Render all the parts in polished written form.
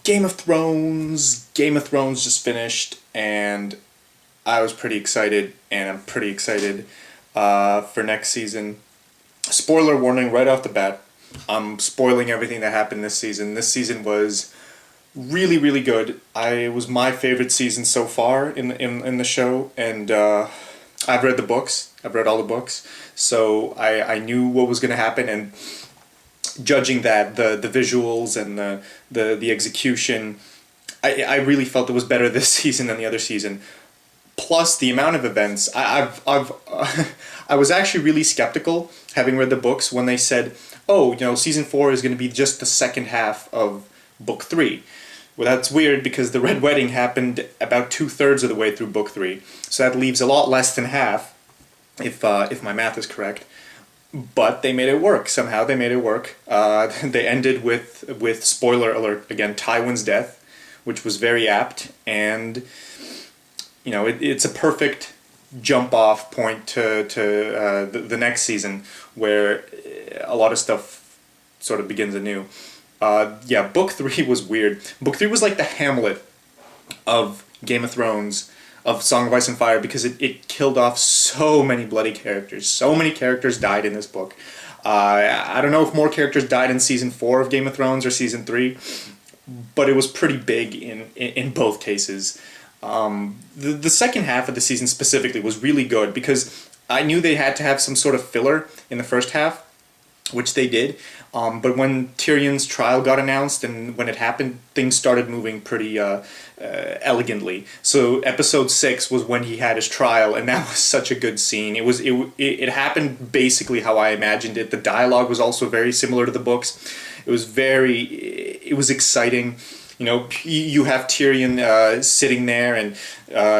Game of Thrones. Game of Thrones just finished, and I was pretty excited, and I'm pretty excited for next season. Spoiler warning right off the bat. I'm spoiling everything that happened this season. This season was really, really good. It was my favorite season so far in the show, and I've read the books. I've read all the books, so I knew what was going to happen, and judging that the visuals and the execution, I really felt it was better this season than the other season. Plus the amount of events, I've I was actually really skeptical having read the books when they said, oh, season 4 is going to be just the second half of book 3. Well, that's weird because the Red Wedding happened about 2/3 of the way through book 3, so that leaves a lot less than half, if my math is correct. But they made it work. Somehow they made it work. They ended with spoiler alert again, Tywin's death, which was very apt, and it's a perfect jump off point to the next season where a lot of stuff sort of begins anew. Book 3 was weird. Book 3 was like the Hamlet of Game of Thrones, of Song of Ice and Fire, because it killed off so many bloody characters. So many characters died in this book. I don't know if more characters died in season 4 of Game of Thrones or season 3, but it was pretty big in both cases. The second half of the season specifically was really good because I knew they had to have some sort of filler in the first half, which they did. But when Tyrion's trial got announced and when it happened, things started moving pretty elegantly. So episode 6 was when he had his trial, and that was such a good scene. It happened basically how I imagined it. The dialogue was also very similar to the books. It was exciting. You have Tyrion sitting there, and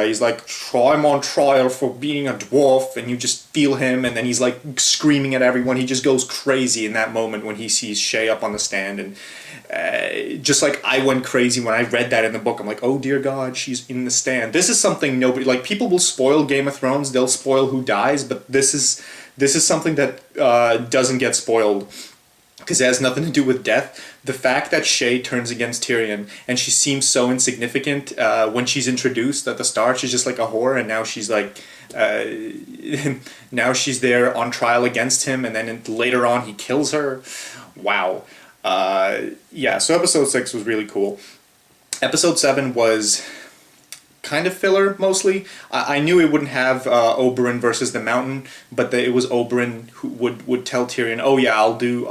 he's like, I'm on trial for being a dwarf, and you just feel him, and then he's like screaming at everyone. He just goes crazy in that moment when he sees Shay up on the stand, and just like I went crazy when I read that in the book. I'm like, oh dear God, she's in the stand. This is something nobody, like, people will spoil Game of Thrones, they'll spoil who dies, but this is something that doesn't get spoiled, because it has nothing to do with death. The fact that Shay turns against Tyrion, and she seems so insignificant when she's introduced at the start. She's just like a whore, and now she's like, now she's there on trial against him, and then later on he kills her. Wow. So episode 6 was really cool. Episode 7 was kind of filler mostly. I knew it wouldn't have Oberyn versus the Mountain, but it was Oberyn who would tell Tyrion, "Oh yeah, I'll do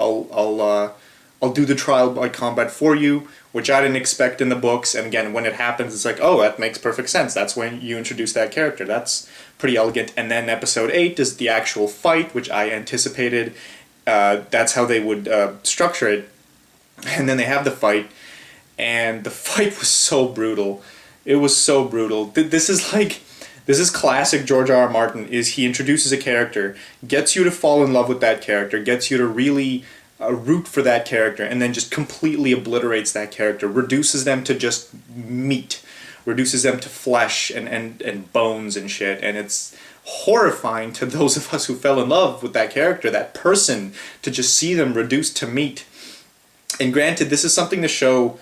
the trial by combat for you," which I didn't expect in the books. And again, when it happens, it's like, oh, that makes perfect sense. That's when you introduce that character. That's pretty elegant. And then episode 8 is the actual fight, which I anticipated. That's how they would structure it. And then they have the fight, and the fight was so brutal. It was so brutal. This is classic George R. R. Martin. Is he introduces a character, gets you to fall in love with that character, gets you to really root for that character, and then just completely obliterates that character, reduces them to just meat, reduces them to flesh and bones and shit, and it's horrifying to those of us who fell in love with that character, that person, to just see them reduced to meat. And granted, this is something the show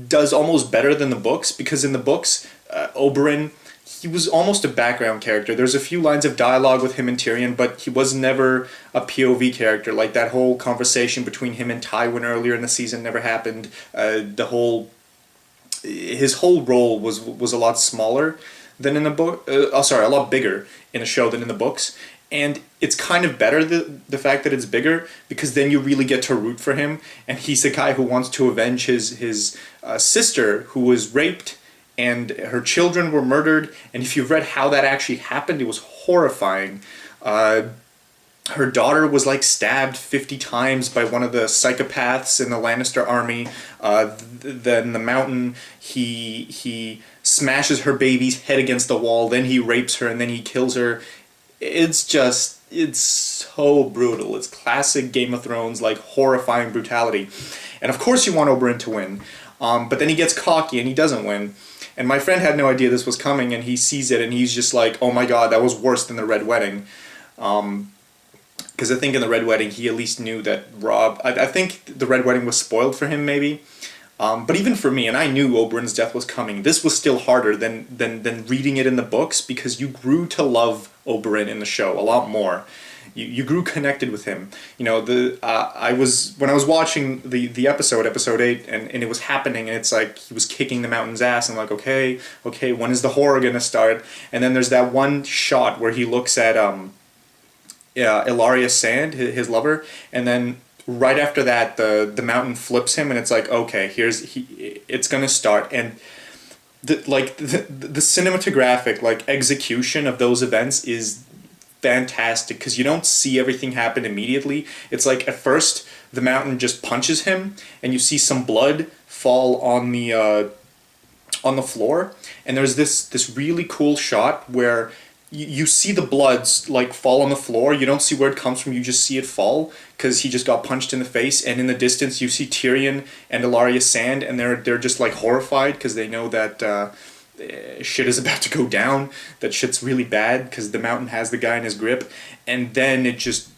does almost better than the books, because in the books, Oberyn, he was almost a background character. There's a few lines of dialogue with him and Tyrion, but he was never a POV character. Like that whole conversation between him and Tywin earlier in the season never happened. His whole role was a lot smaller than in the book. A lot bigger in the show than in the books. And it's kind of better, the fact that it's bigger, because then you really get to root for him. And he's the guy who wants to avenge his sister, who was raped, and her children were murdered. And if you've read how that actually happened, it was horrifying. Her daughter was like stabbed 50 times by one of the psychopaths in the Lannister army. Then the Mountain, he smashes her baby's head against the wall, then he rapes her, and then he kills her. It's so brutal. It's classic Game of Thrones, like, horrifying brutality. And of course you want Oberyn to win, but then he gets cocky and he doesn't win. And my friend had no idea this was coming, and he sees it and he's just like, oh my God, that was worse than the Red Wedding. Because I think in the Red Wedding he at least knew that Robb, I think the Red Wedding was spoiled for him maybe, But even for me, and I knew Oberyn's death was coming, this was still harder than reading it in the books, because you grew to love Oberyn in the show a lot more. You grew connected with him. You know, I was, when I was watching the episode 8, and it was happening, and it's like he was kicking the mountain's ass, and I'm like, okay, when is the horror gonna start? And then there's that one shot where he looks at Ilaria Sand, his lover, and then right after that the mountain flips him, and it's like, okay, it's gonna start. And the cinematographic like execution of those events is fantastic, because you don't see everything happen immediately. It's like at first the mountain just punches him, and you see some blood fall on the floor, and there's this really cool shot where you see the bloods like fall on the floor. You don't see where it comes from. You just see it fall because he just got punched in the face. And in the distance, you see Tyrion and Ilaria Sand, and they're just like horrified because they know that shit is about to go down. That shit's really bad because the mountain has the guy in his grip. And then it just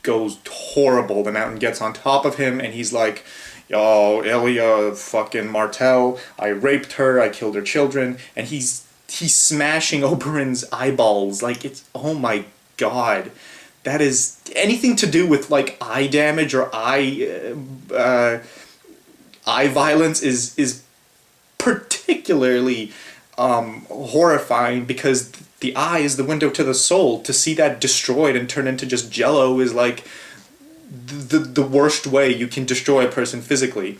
goes horrible. The mountain gets on top of him, and he's like, "Yo, Elia fucking Martell, I raped her, I killed her children," and he's smashing Oberyn's eyeballs. Like, it's, oh my god, that is anything to do with like eye damage or eye violence is particularly horrifying, because the eye is the window to the soul. To see that destroyed and turned into just jello is like the worst way you can destroy a person physically.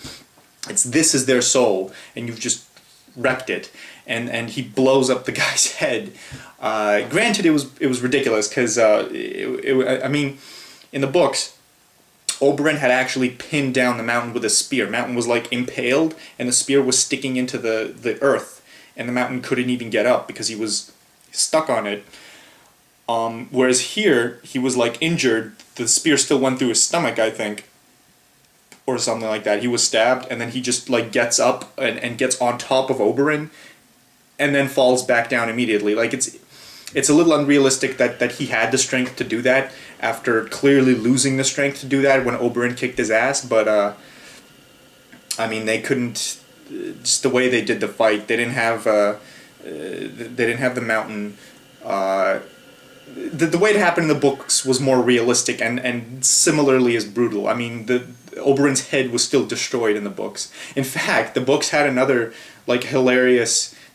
This is their soul, and you've just wrecked it. And he blows up the guy's head. Granted, it was ridiculous, because I mean, in the books, Oberyn had actually pinned down the mountain with a spear. Mountain was like impaled, and the spear was sticking into the earth, and the mountain couldn't even get up because he was stuck on it. Whereas here, he was like injured. The spear still went through his stomach, I think, or something like that. He was stabbed, and then he just like gets up and gets on top of Oberyn, and then falls back down immediately. Like, it's a little unrealistic that he had the strength to do that after clearly losing the strength to do that when Oberyn kicked his ass. But I mean, they couldn't. Just the way they did the fight, they didn't have the mountain. The way it happened in the books was more realistic and similarly as brutal. I mean, Oberyn's head was still destroyed in the books. In fact, the books had another like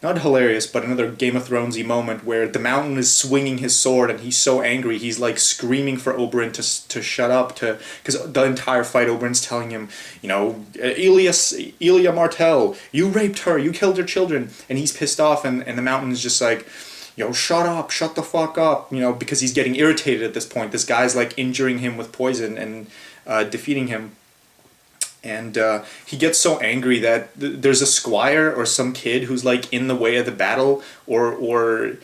not hilarious, but another Game of Thronesy moment where the mountain is swinging his sword, and he's so angry, he's like screaming for Oberyn to shut up, because the entire fight Oberyn's telling him, you know, Elia Martell, you raped her, you killed her children, and he's pissed off, and the mountain is just like, yo, shut up, shut the fuck up, you know, because he's getting irritated at this point. This guy's like injuring him with poison and defeating him. And he gets so angry that there's a squire or some kid who's like in the way of the battle, or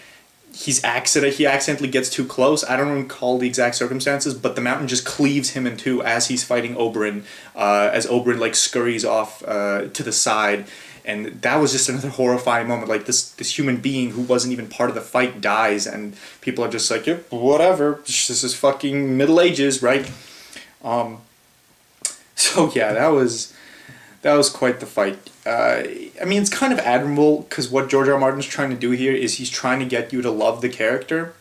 he accidentally gets too close. I don't recall the exact circumstances, but the mountain just cleaves him in two as he's fighting Oberyn, as Oberyn like scurries off to the side. And that was just another horrifying moment. Like, this human being who wasn't even part of the fight dies, and people are just like, yep, whatever, this is fucking Middle Ages, right? So yeah, that was quite the fight. I mean, it's kind of admirable, because what George R. R. Martin's trying to do here is he's trying to get you to love the character,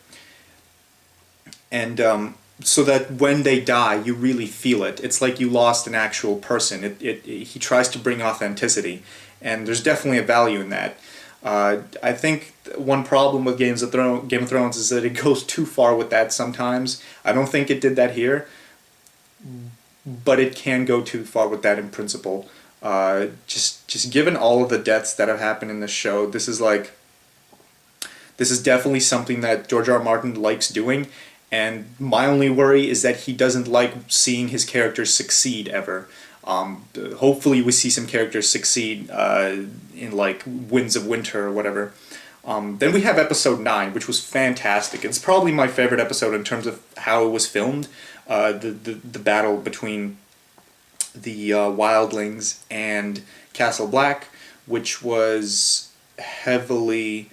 and so that when they die, you really feel it. It's like you lost an actual person. He tries to bring authenticity, and there's definitely a value in that. I think one problem with Game of Thrones is that it goes too far with that sometimes. I don't think it did that here, but it can go too far with that in principle. Just given all of the deaths that have happened in this show, this is definitely something that George R. R. Martin likes doing, and my only worry is that he doesn't like seeing his characters succeed ever. Hopefully we see some characters succeed in like Winds of Winter or whatever. Then we have episode 9, which was fantastic. It's probably my favorite episode in terms of how it was filmed. The battle between the Wildlings and Castle Black, which was heavily...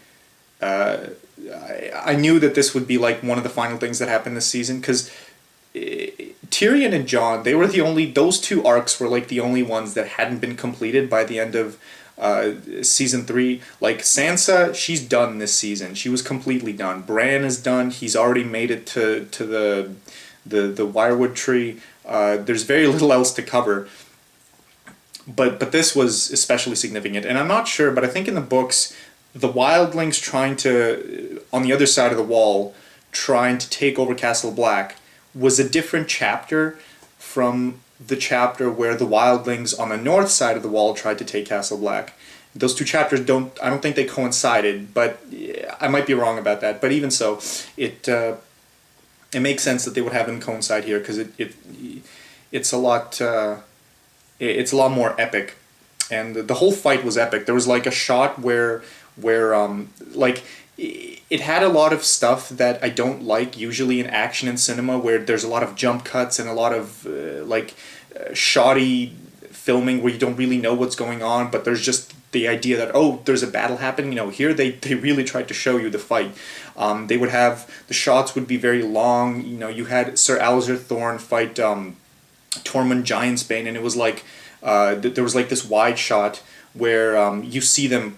I knew that this would be like one of the final things that happened this season, because Tyrion Tyrion and Jon, they were the only, those two arcs were like the only ones that hadn't been completed by the end of season 3. Like Sansa, she's done this season. She was completely done. Bran is done. He's already made it to the Wirewood Tree. There's very little else to cover. But this was especially significant, and I'm not sure, but I think in the books, the wildlings trying to, on the other side of the wall, trying to take over Castle Black was a different chapter from the chapter where the wildlings on the north side of the wall tried to take Castle Black. Those two chapters I don't think they coincided, but I might be wrong about that. But even so, it makes sense that they would have them coincide here, because it's a lot it's a lot more epic, and the whole fight was epic. There was like a shot where like it had a lot of stuff that I don't like usually in action and cinema, where there's a lot of jump cuts and a lot of shoddy filming where you don't really know what's going on, but there's just the idea that, oh, there's a battle happening. Here they really tried to show you the fight. They would have, the shots would be very long. You had Sir Alistair Thorne fight Tormund Giantsbane, and it was like there was like this wide shot where you see them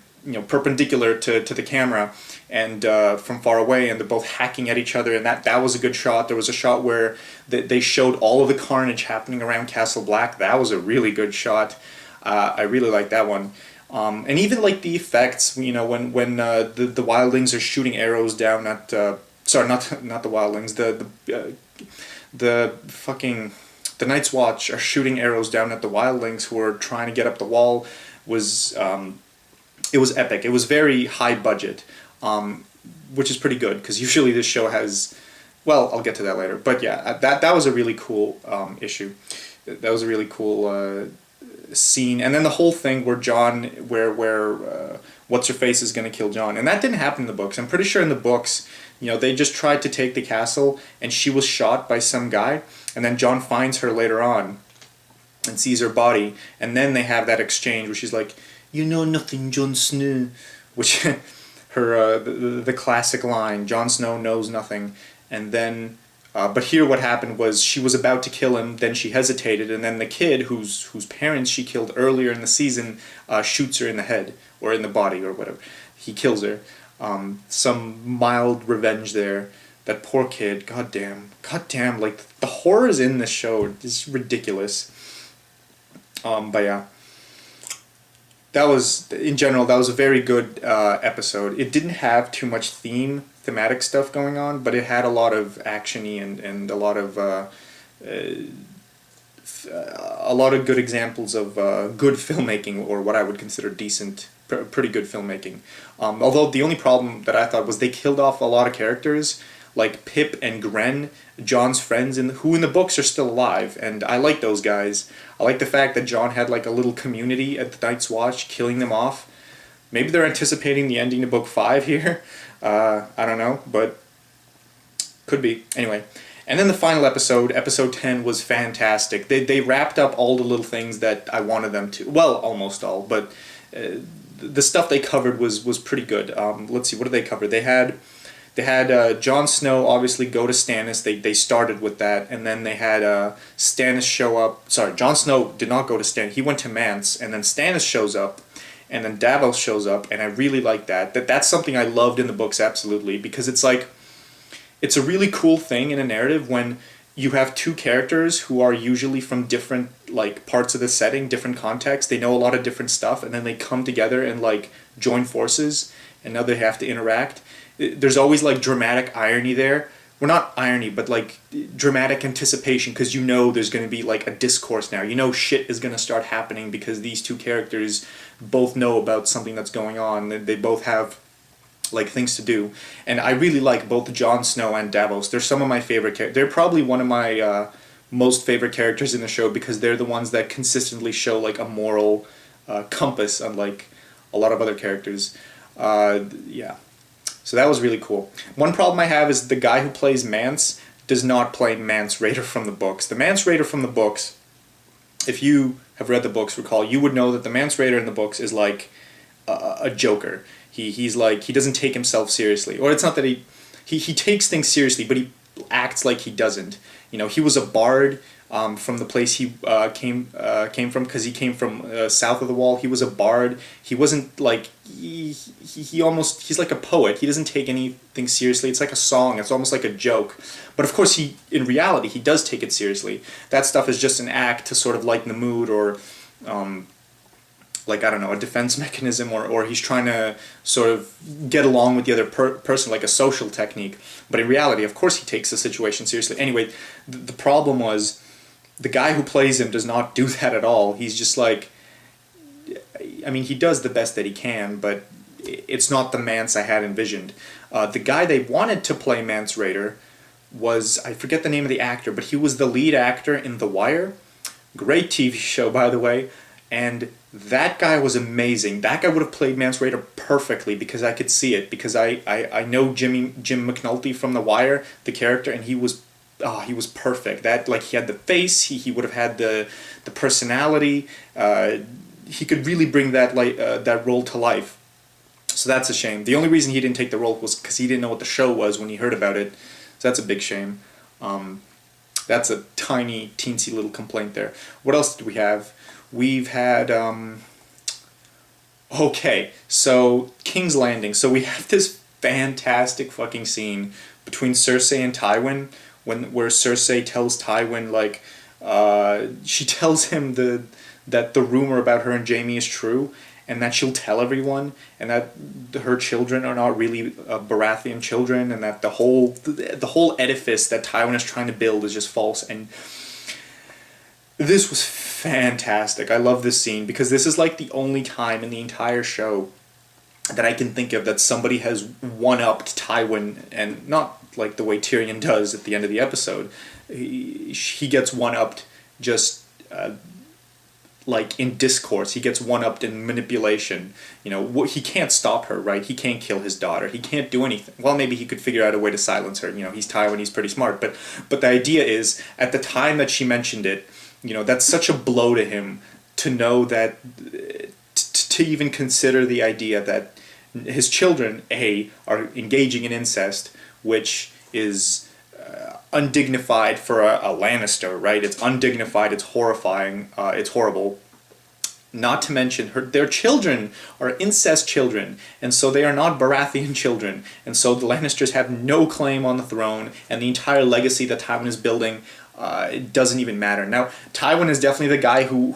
perpendicular to the camera and from far away, and they're both hacking at each other, and that was a good shot. There was a shot where they showed all of the carnage happening around Castle Black. That was a really good shot. I really like that one. And even like the effects, when the wildlings are shooting arrows down at sorry, not the wildlings, the Night's Watch are shooting arrows down at the wildlings who are trying to get up the wall. It was epic. It was very high budget, which is pretty good, because usually this show has, well, I'll get to that later. But yeah, that was a really cool issue. That was a really cool scene. And then the whole thing where what's her face is going to kill Jon, and that didn't happen in the books. I'm pretty sure in the books, they just tried to take the castle, and she was shot by some guy, and then Jon finds her later on and sees her body, and then they have that exchange where she's like, "You know nothing, Jon Snow," which her the classic line, "Jon Snow knows nothing." And then but here what happened was she was about to kill him, then she hesitated, and then the kid whose parents she killed earlier in the season shoots her in the head, or in the body, or whatever. He kills her. Some mild revenge there. That poor kid, goddamn, like the horrors in this show is ridiculous. But yeah, that was, in general, that was a very good episode. It didn't have too much thematic stuff going on, but it had a lot of actiony and a lot of good examples of good filmmaking, or what I would consider decent, pretty good filmmaking. Although the only problem that I thought was they killed off a lot of characters, like Pip and Gren, Jon's friends, who in the books are still alive, and I like those guys. I like the fact that Jon had like a little community at the Night's Watch, killing them off. Maybe they're anticipating the ending to book 5 here. I don't know, but could be. Anyway, and then the final episode 10, was fantastic. They wrapped up all the little things that I wanted them to. Well, almost all, but the stuff they covered was pretty good. Let's see, what did they cover? They had Jon Snow obviously go to Stannis. They started with that, and then they had Stannis show up. Sorry, Jon Snow did not go to Stannis. He went to Mance, and then Stannis shows up, and then Davos shows up, and I really like that. That's something I loved in the books, absolutely, because it's like, it's a really cool thing in a narrative when you have two characters who are usually from different like parts of the setting, different contexts. They know a lot of different stuff, and then they come together and like join forces, and now they have to interact. There's always like dramatic irony there. Well, not irony, but like dramatic anticipation, because there's going to be like a discourse now. Shit is going to start happening because these two characters both know about something that's going on. They both have like things to do. And I really like both Jon Snow and Davos. They're some of my favorite characters. They're probably one of my most favorite characters in the show, because they're the ones that consistently show like a moral compass, unlike a lot of other characters. Yeah. So that was really cool. One problem I have is the guy who plays Mance does not play Mance Rayder from the books. The Mance Rayder from the books, if you have read the books, recall, you would know that the Mance Rayder in the books is like a joker. He's like, he doesn't take himself seriously. Or it's not that he takes things seriously, but he acts like he doesn't. He was a bard from the place he came from, because he came from south of the wall. He was a bard. He wasn't like he almost he's like a poet. He doesn't take anything seriously. It's like a song. It's almost like a joke. But of course, he in reality he does take it seriously. That stuff is just an act to sort of lighten the mood, or like, I don't know, a defense mechanism, or he's trying to sort of get along with the other person, like a social technique. But in reality, of course, he takes the situation seriously. Anyway, the problem was the guy who plays him does not do that at all. He's just like, I mean, he does the best that he can, but it's not the Mance I had envisioned. The guy they wanted to play Mance Rayder was, I forget the name of the actor, but he was the lead actor in The Wire. Great TV show, by the way. And that guy was amazing. That guy would have played Mance Rayder perfectly, because I could see it. Because I know Jim McNulty from The Wire, the character, and he was perfect. That, like, he had the face. He would have had the personality. He could really bring that role to life. So that's a shame. The only reason he didn't take the role was because he didn't know what the show was when he heard about it. So that's a big shame. That's a tiny, teensy little complaint there. What else did we have? We've had, okay, so King's Landing. So we have this fantastic fucking scene between Cersei and Tywin, where Cersei tells Tywin, like, she tells him that the rumor about her and Jaime is true, and that she'll tell everyone, and that her children are not really Baratheon children, and that the whole edifice that Tywin is trying to build is just false. And this was fantastic. I love this scene, because this is like the only time in the entire show that I can think of that somebody has one-upped Tywin, and not like the way Tyrion does at the end of the episode. He gets one-upped just like in discourse. He gets one-upped in manipulation. You know, he can't stop her, right? He can't kill his daughter. He can't do anything. Well, maybe he could figure out a way to silence her. You know, he's Tywin, he's pretty smart. But the idea is, at the time that she mentioned it, you know, that's such a blow to him, to know that, to even consider the idea that his children, are engaging in incest, which is undignified for a Lannister, right? It's undignified, it's horrifying, it's horrible. Not to mention, their children are incest children, and so they are not Baratheon children, and so the Lannisters have no claim on the throne, and the entire legacy that Tywin is building, it doesn't even matter. Now, Tywin is definitely the guy who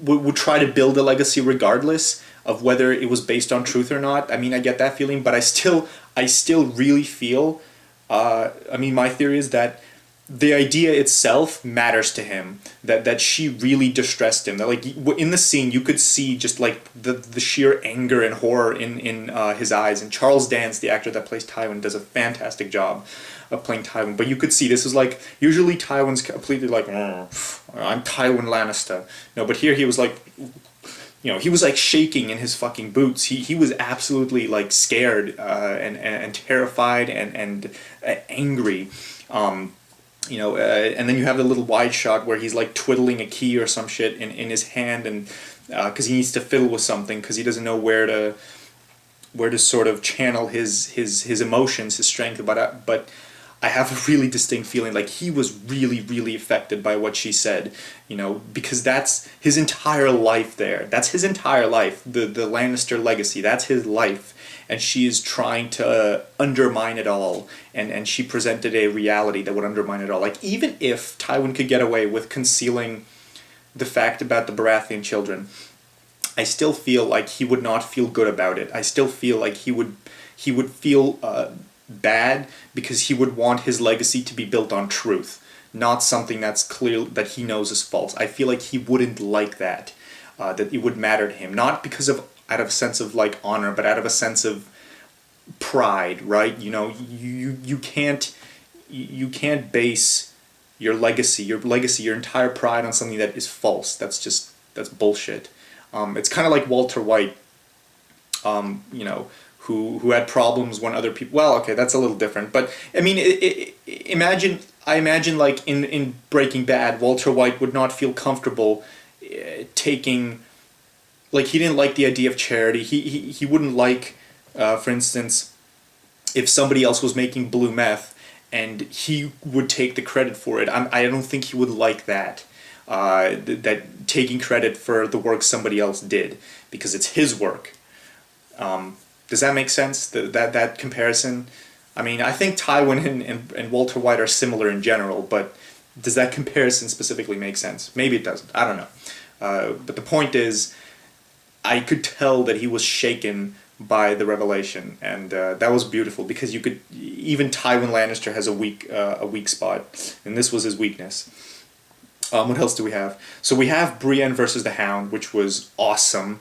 would try to build a legacy regardless of whether it was based on truth or not. I mean, I get that feeling, but I still really feel, I mean, my theory is that the idea itself matters to him, that she really distressed him, that, like, in the scene you could see just like the sheer anger and horror in his eyes. And Charles Dance, the actor that plays Tywin, does a fantastic job of playing Tywin. But you could see this is like, usually Tywin's completely like, I'm Tywin Lannister. No, but here he was like, you know, he was like shaking in his fucking boots. He was absolutely like scared and terrified and angry. You know, and then you have the little wide shot where he's like twiddling a key or some shit in his hand, and because he needs to fiddle with something, because he doesn't know where to sort of channel his emotions, his strength. But I have a really distinct feeling like he was really, really affected by what she said, you know, because that's his entire life there. That's his entire life. The Lannister legacy, that's his life. And she is trying to undermine it all. And she presented a reality that would undermine it all. Like, even if Tywin could get away with concealing the fact about the Baratheon children, I still feel like he would not feel good about it. I still feel like he would feel bad, because he would want his legacy to be built on truth, not something that's clear that he knows is false. I feel like he wouldn't like that, that it would matter to him, not because of out of a sense of like honor, but out of a sense of pride, right? You know, you can't base your legacy, your entire pride on something that is false. That's bullshit. It's kind of like Walter White, you know, who had problems when other people... Well, okay, that's a little different. But, I mean, I imagine like in Breaking Bad, Walter White would not feel comfortable taking... Like, he didn't like the idea of charity. He wouldn't like, for instance, if somebody else was making blue meth and he would take the credit for it. I don't think he would like that. That taking credit for the work somebody else did, because it's his work. Does that make sense? That comparison? I mean, I think Tywin and Walter White are similar in general, but does that comparison specifically make sense? Maybe it doesn't. I don't know. But the point is, I could tell that he was shaken by the revelation, and that was beautiful, because you could, even Tywin Lannister has a weak spot, and this was his weakness. What else do we have? So we have Brienne versus the Hound, which was awesome.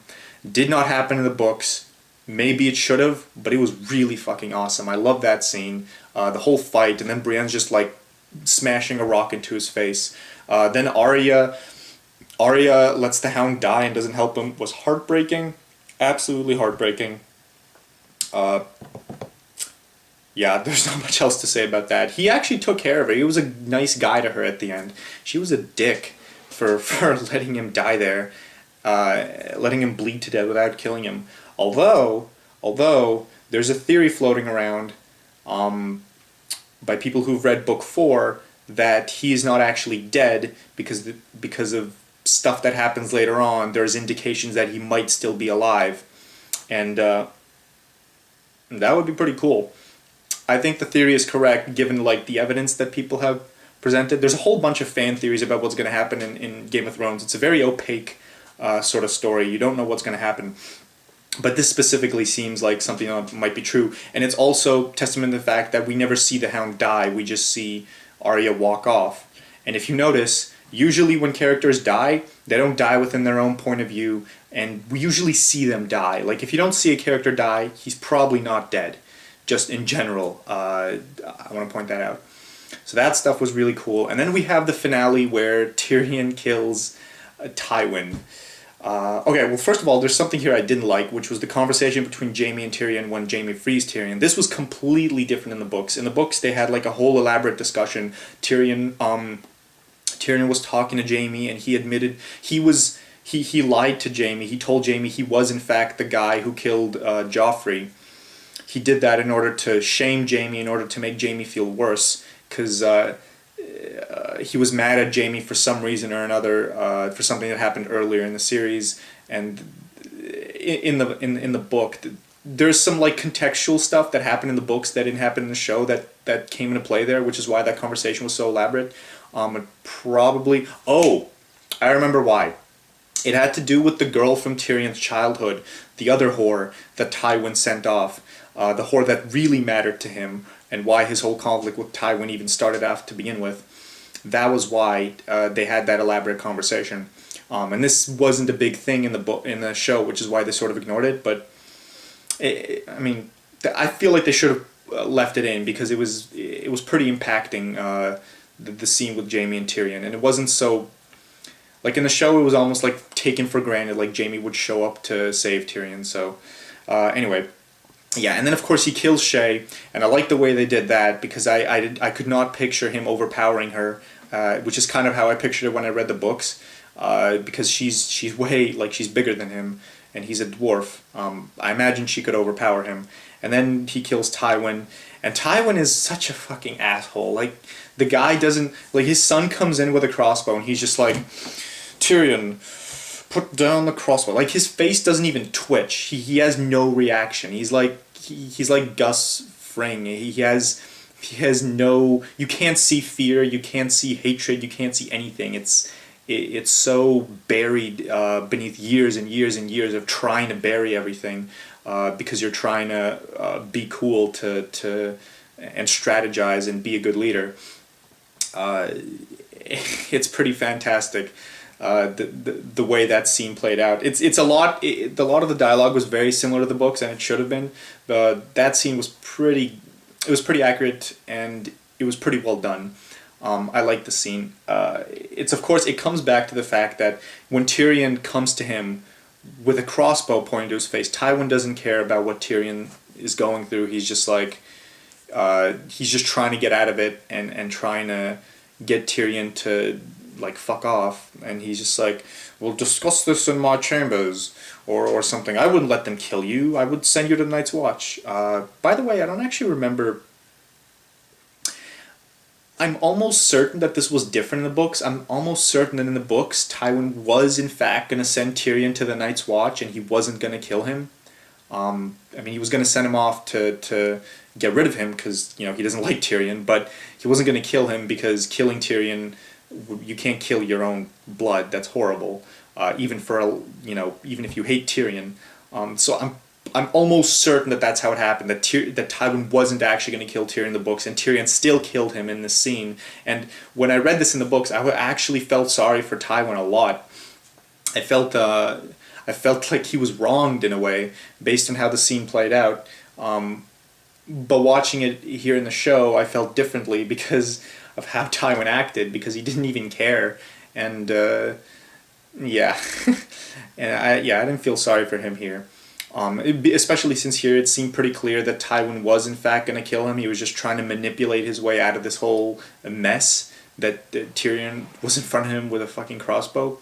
Did not happen in the books. Maybe it should have, but it was really fucking awesome. I love that scene. The whole fight, and then Brienne's just like smashing a rock into his face. Then Arya lets the Hound die and doesn't help him. Was heartbreaking. Absolutely heartbreaking. Yeah, there's not much else to say about that. He actually took care of her. He was a nice guy to her at the end. She was a dick for letting him die there, letting him bleed to death without killing him. Although there's a theory floating around by people who've read book 4 that he is not actually dead because of stuff that happens later on. There's indications that he might still be alive, and that would be pretty cool. I think the theory is correct given like the evidence that people have presented. There's a whole bunch of fan theories about what's going to happen in Game of Thrones. It's a very opaque sort of story. You don't know what's going to happen. But this specifically seems like something that might be true. And it's also testament to the fact that we never see the Hound die. We just see Arya walk off. And if you notice, usually when characters die, they don't die within their own point of view. And we usually see them die. Like if you don't see a character die, he's probably not dead. Just in general. I want to point that out. So that stuff was really cool. And then we have the finale where Tyrion kills Tywin. Okay, well, first of all, there's something here I didn't like, which was the conversation between Jaime and Tyrion when Jaime frees Tyrion. This was completely different in the books. In the books, they had like a whole elaborate discussion. Tyrion was talking to Jaime, and he admitted he lied to Jaime. He told Jaime he was in fact the guy who killed Joffrey. He did that in order to shame Jaime, in order to make Jaime feel worse, because he was mad at Jaime for some reason or another, for something that happened earlier in the series, and in the book, there's some like contextual stuff that happened in the books that didn't happen in the show that came into play there, which is why that conversation was so elaborate. I remember why. It had to do with the girl from Tyrion's childhood, the other whore that Tywin sent off, the whore that really mattered to him, and why his whole conflict with Tywin even started off to begin with. That was why they had that elaborate conversation, and this wasn't a big thing in the show, which is why they sort of ignored it. But I feel like they should have left it in, because it was pretty impacting, the scene with Jaime and Tyrion, and it wasn't so. Like in the show, it was almost like taken for granted, like Jaime would show up to save Tyrion. So, anyway. Yeah, and then of course he kills Shae, and I like the way they did that, because I could not picture him overpowering her, which is kind of how I pictured it when I read the books, because she's way, like, she's bigger than him, and he's a dwarf. I imagine she could overpower him. And then he kills Tywin, and Tywin is such a fucking asshole. Like, the guy doesn't, like, his son comes in with a crossbow, and he's just like, Tyrion, put down the crossbow. Like, his face doesn't even twitch. He has no reaction. He's like Gus Fring. He has no. You can't see fear. You can't see hatred. You can't see anything. It's so buried beneath years and years and years of trying to bury everything, because you're trying to be cool to and strategize and be a good leader. It's pretty fantastic. The way that scene played out, it's a lot. A lot of the dialogue was very similar to the books, and it should have been. That scene was pretty accurate, and it was pretty well done. I like the scene. It's, of course, it comes back to the fact that when Tyrion comes to him with a crossbow pointing to his face, Tywin doesn't care about what Tyrion is going through. He's just like, he's just trying to get out of it and trying to get Tyrion to, like, fuck off. And he's just like, we'll discuss this in my chambers, or something. I wouldn't let them kill you. I would send you to the Night's Watch. By the way, I don't actually remember. I'm almost certain that this was different in the books. I'm almost certain that in the books, Tywin was in fact going to send Tyrion to the Night's Watch, and he wasn't going to kill him. I mean, he was going to send him off to get rid of him because he doesn't like Tyrion, but he wasn't going to kill him because killing Tyrion, you can't kill your own blood. That's horrible. Even for even if you hate Tyrion. So I'm almost certain that that's how it happened. That Tywin wasn't actually going to kill Tyrion in the books, and Tyrion still killed him in this scene. And when I read this in the books, I actually felt sorry for Tywin a lot. I felt like he was wronged in a way based on how the scene played out. But watching it here in the show, I felt differently because of how Tywin acted, because he didn't even care. And yeah, and I didn't feel sorry for him here. Especially since here it seemed pretty clear that Tywin was in fact going to kill him. He was just trying to manipulate his way out of this whole mess that Tyrion was in front of him with a fucking crossbow.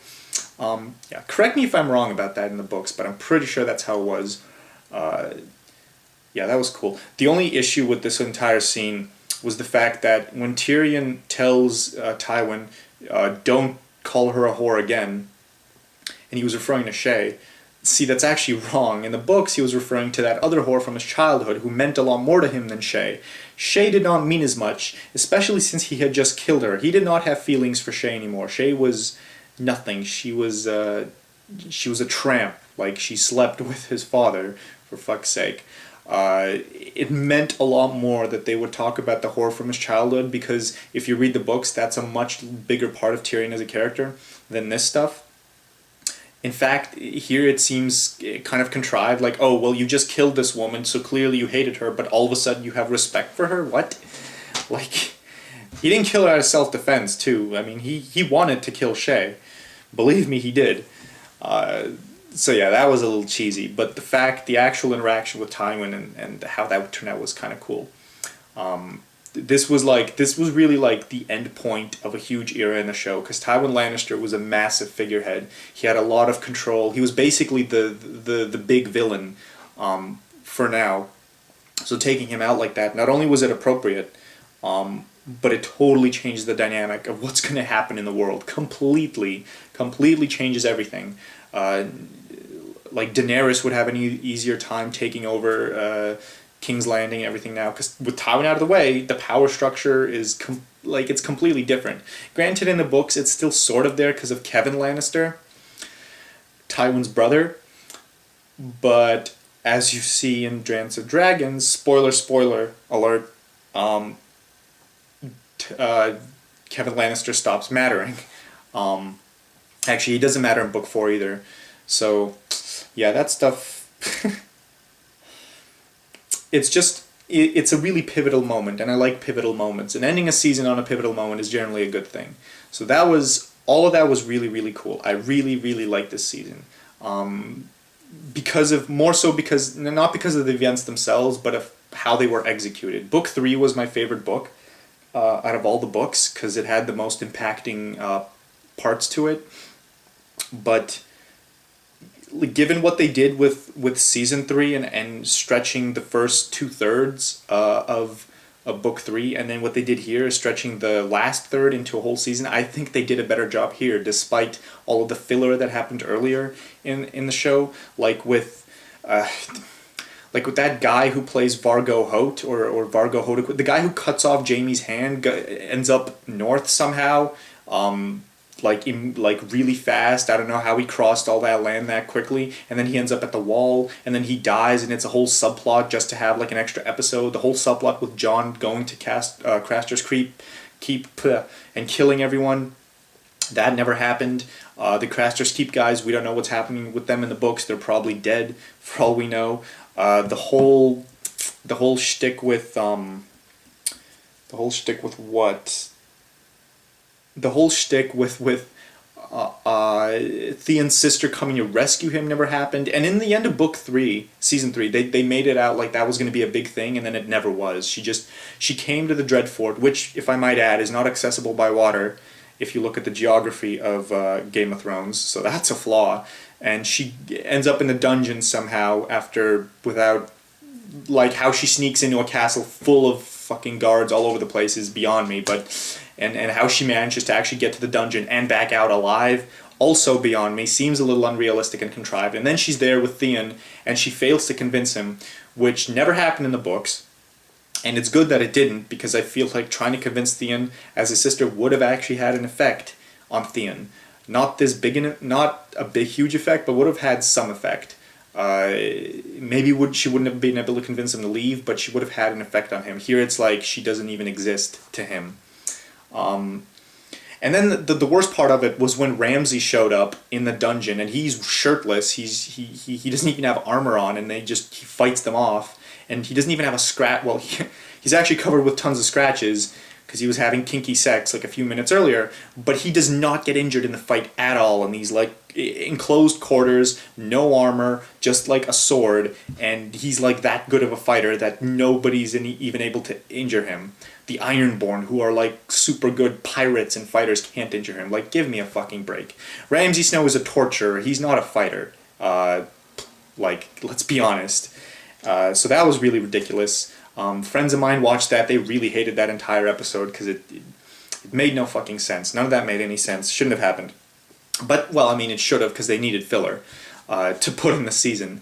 Yeah, correct me if I'm wrong about that in the books, but I'm pretty sure that's how it was. Yeah, that was cool. The only issue with this entire scene was the fact that when Tyrion tells Tywin, don't call her a whore again, and he was referring to Shae, see, that's actually wrong. In the books, he was referring to that other whore from his childhood who meant a lot more to him than Shae. Shae did not mean as much, especially since he had just killed her. He did not have feelings for Shae anymore. Shae was nothing. She was a tramp. Like, she slept with his father, for fuck's sake. It meant a lot more that they would talk about the whore from his childhood, because if you read the books, that's a much bigger part of Tyrion as a character than this stuff. In fact, here it seems kind of contrived, like, oh, well, you just killed this woman, so clearly you hated her, but all of a sudden you have respect for her? What? Like, he didn't kill her out of self-defense, too. I mean, he wanted to kill Shae. Believe me, he did. So yeah, that was a little cheesy, but the actual interaction with Tywin and how that would turn out was kind of cool. This was really like the end point of a huge era in the show, because Tywin Lannister was a massive figurehead. He had a lot of control. He was basically the big villain for now. So taking him out like that, not only was it appropriate, but it totally changes the dynamic of what's going to happen in the world. Completely changes everything. Like Daenerys would have an easier time taking over King's Landing and everything now, because with Tywin out of the way, the power structure is it's completely different. Granted, in the books, it's still sort of there because of Kevan Lannister, Tywin's brother, but as you see in Dance of Dragons, spoiler alert, Kevan Lannister stops mattering. Actually, he doesn't matter in book 4 either. So, yeah, that stuff. It's a really pivotal moment, and I like pivotal moments. And ending a season on a pivotal moment is generally a good thing. So all of that was really, really cool. I really, really liked this season. Not because of the events themselves, but of how they were executed. Book 3 was my favorite book out of all the books, because it had the most impacting parts to it. But given what they did with season 3 and stretching the first 2/3 of book 3, and then what they did here is stretching the last third into a whole season, I think they did a better job here, despite all of the filler that happened earlier in the show, like with that guy who plays Vargo Hoat or Vargo Hoat, the guy who cuts off Jaime's hand ends up north somehow. Really fast. I don't know how he crossed all that land that quickly, and then he ends up at the wall, and then he dies, and it's a whole subplot just to have like an extra episode. The whole subplot with Jon going to Craster's Keep and killing everyone, that never happened. The Craster's Keep guys, we don't know what's happening with them in the books. They're probably dead for all we know. The whole shtick with Theon's sister coming to rescue him never happened. And in the end of book 3, season 3, they made it out like that was going to be a big thing, and then it never was. She came to the Dreadfort, which, if I might add, is not accessible by water if you look at the geography of Game of Thrones, so that's a flaw. And she ends up in the dungeon somehow without, like, how she sneaks into a castle full of fucking guards all over the place is beyond me. But and how she manages to actually get to the dungeon and back out alive, also beyond me. Seems a little unrealistic and contrived. And then she's there with Theon, and she fails to convince him, which never happened in the books. And it's good that it didn't, because I feel like trying to convince Theon as his sister would have actually had an effect on Theon. Not not a big, huge effect, but would have had some effect. Maybe she wouldn't have been able to convince him to leave, but she would have had an effect on him. Here it's like she doesn't even exist to him. And then the worst part of it was when Ramsay showed up in the dungeon, and he's shirtless. He doesn't even have armor on, and he fights them off. And he doesn't even have a scratch. Well, he's actually covered with tons of scratches because he was having kinky sex like a few minutes earlier. But he does not get injured in the fight at all in these like enclosed quarters, no armor, just like a sword. And he's like that good of a fighter that nobody's even able to injure him. The Ironborn, who are like super good pirates and fighters, can't injure him. Like, give me a fucking break. Ramsay Snow is a torturer. He's not a fighter. Let's be honest. So that was really ridiculous. Friends of mine watched that. They really hated that entire episode because it made no fucking sense. None of that made any sense. Shouldn't have happened. But, well, I mean, it should have because they needed filler to put in the season.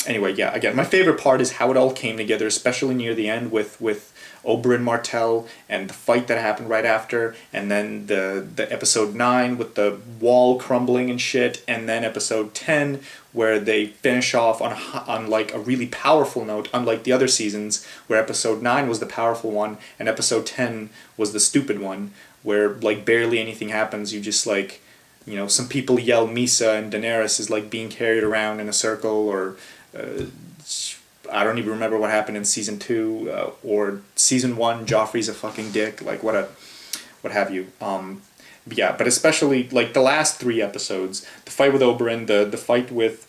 Anyway, yeah, again, my favorite part is how it all came together, especially near the end with Oberyn Martell and the fight that happened right after, and then the episode 9 with the wall crumbling and shit, and then episode 10 where they finish off on like a really powerful note, unlike the other seasons where episode 9 was the powerful one and episode 10 was the stupid one, where like barely anything happens. You just like, you know, some people yell Misa and Daenerys is like being carried around in a circle, or I don't even remember what happened in season 2 or season 1. Joffrey's a fucking dick, like what have you. Yeah, but especially like the last 3 episodes, the fight with Oberyn, the fight with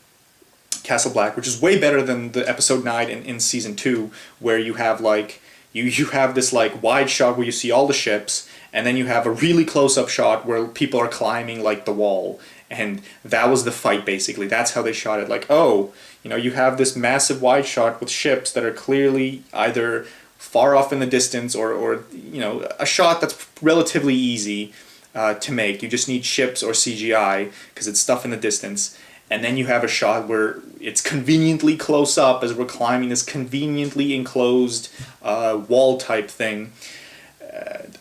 Castle Black, which is way better than the episode 9 in season 2, where you have like you have this like wide shot where you see all the ships, and then you have a really close-up shot where people are climbing like the wall. And that was the fight, basically. That's how they shot it. Like, oh, you know, you have this massive wide shot with ships that are clearly either far off in the distance or you know, a shot that's relatively easy to make. You just need ships or CGI because it's stuff in the distance. And then you have a shot where it's conveniently close up as we're climbing this conveniently enclosed wall type thing.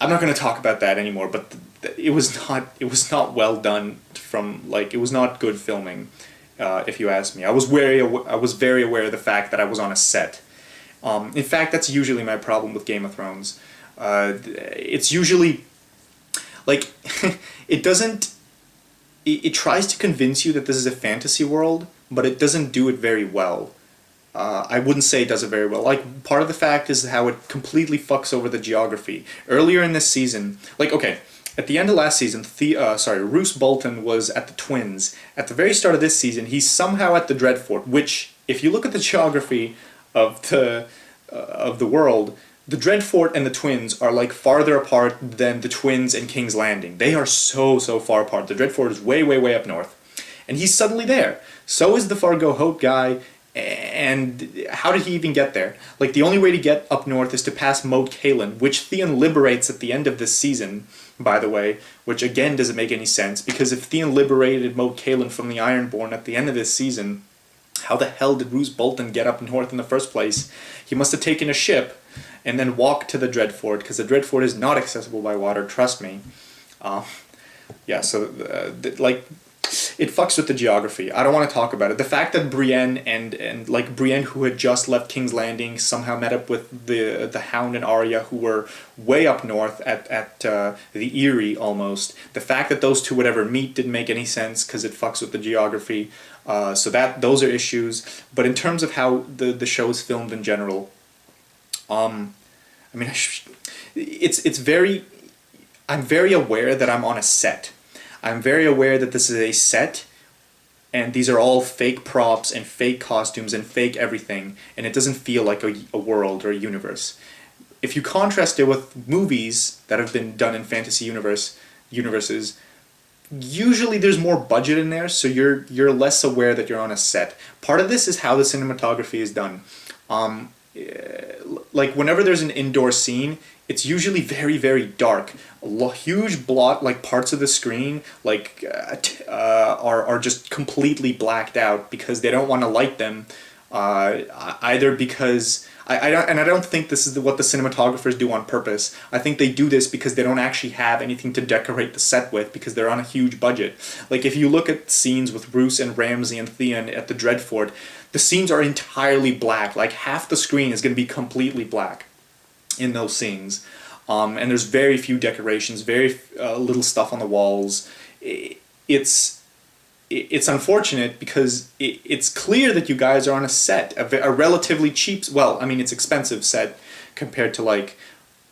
I'm not going to talk about that anymore, but it was not well done. It was not good filming, if you ask me. I was very aware of the fact that I was on a set. In fact, that's usually my problem with Game of Thrones. It's usually like it doesn't. It tries to convince you that this is a fantasy world, but it doesn't do it very well. I wouldn't say it does it very well. Like, part of the fact is how it completely fucks over the geography. Earlier in this season, like, okay, at the end of last season, Roose Bolton was at the Twins. At the very start of this season, he's somehow at the Dreadfort, which, if you look at the geography of the world, the Dreadfort and the Twins are like farther apart than the Twins and King's Landing. They are so far apart. The Dreadfort is way, way, way up north. And he's suddenly there. So is the Fargo Hope guy. And how did he even get there? Like, the only way to get up north is to pass Moat Cailin, which Theon liberates at the end of this season, by the way, which again doesn't make any sense, because if Theon liberated Moat Cailin from the Ironborn at the end of this season, how the hell did Roose Bolton get up north in the first place? He must have taken a ship and then walked to the Dreadfort, because the Dreadfort is not accessible by water, trust me. Yeah, so, it fucks with the geography. I don't want to talk about it. The fact that Brienne and like Brienne, who had just left King's Landing, somehow met up with the Hound and Arya, who were way up north at the Eyrie almost. The fact that those two would ever meet didn't make any sense because it fucks with the geography. So those are issues. But in terms of how the show is filmed in general, I mean, it's very. I'm very aware that I'm on a set. I'm very aware that this is a set, and these are all fake props and fake costumes and fake everything, and it doesn't feel like a world or a universe. If you contrast it with movies that have been done in fantasy universes, usually there's more budget in there, so you're less aware that you're on a set. Part of this is how the cinematography is done. like whenever there's an indoor scene, it's usually very very dark. Huge blot like parts of the screen like are just completely blacked out because they don't want to light them, either because I don't think this is what the cinematographers do on purpose. I think they do this because they don't actually have anything to decorate the set with because they're on a huge budget. Like if you look at scenes with Bruce and Ramsey and Theon at the Dreadfort, the scenes are entirely black. Like half the screen is going to be completely black in those scenes. And there's very few decorations, very little stuff on the walls. It's it's unfortunate because it's clear that you guys are on a set, a relatively cheap, well, I mean, it's expensive set compared to like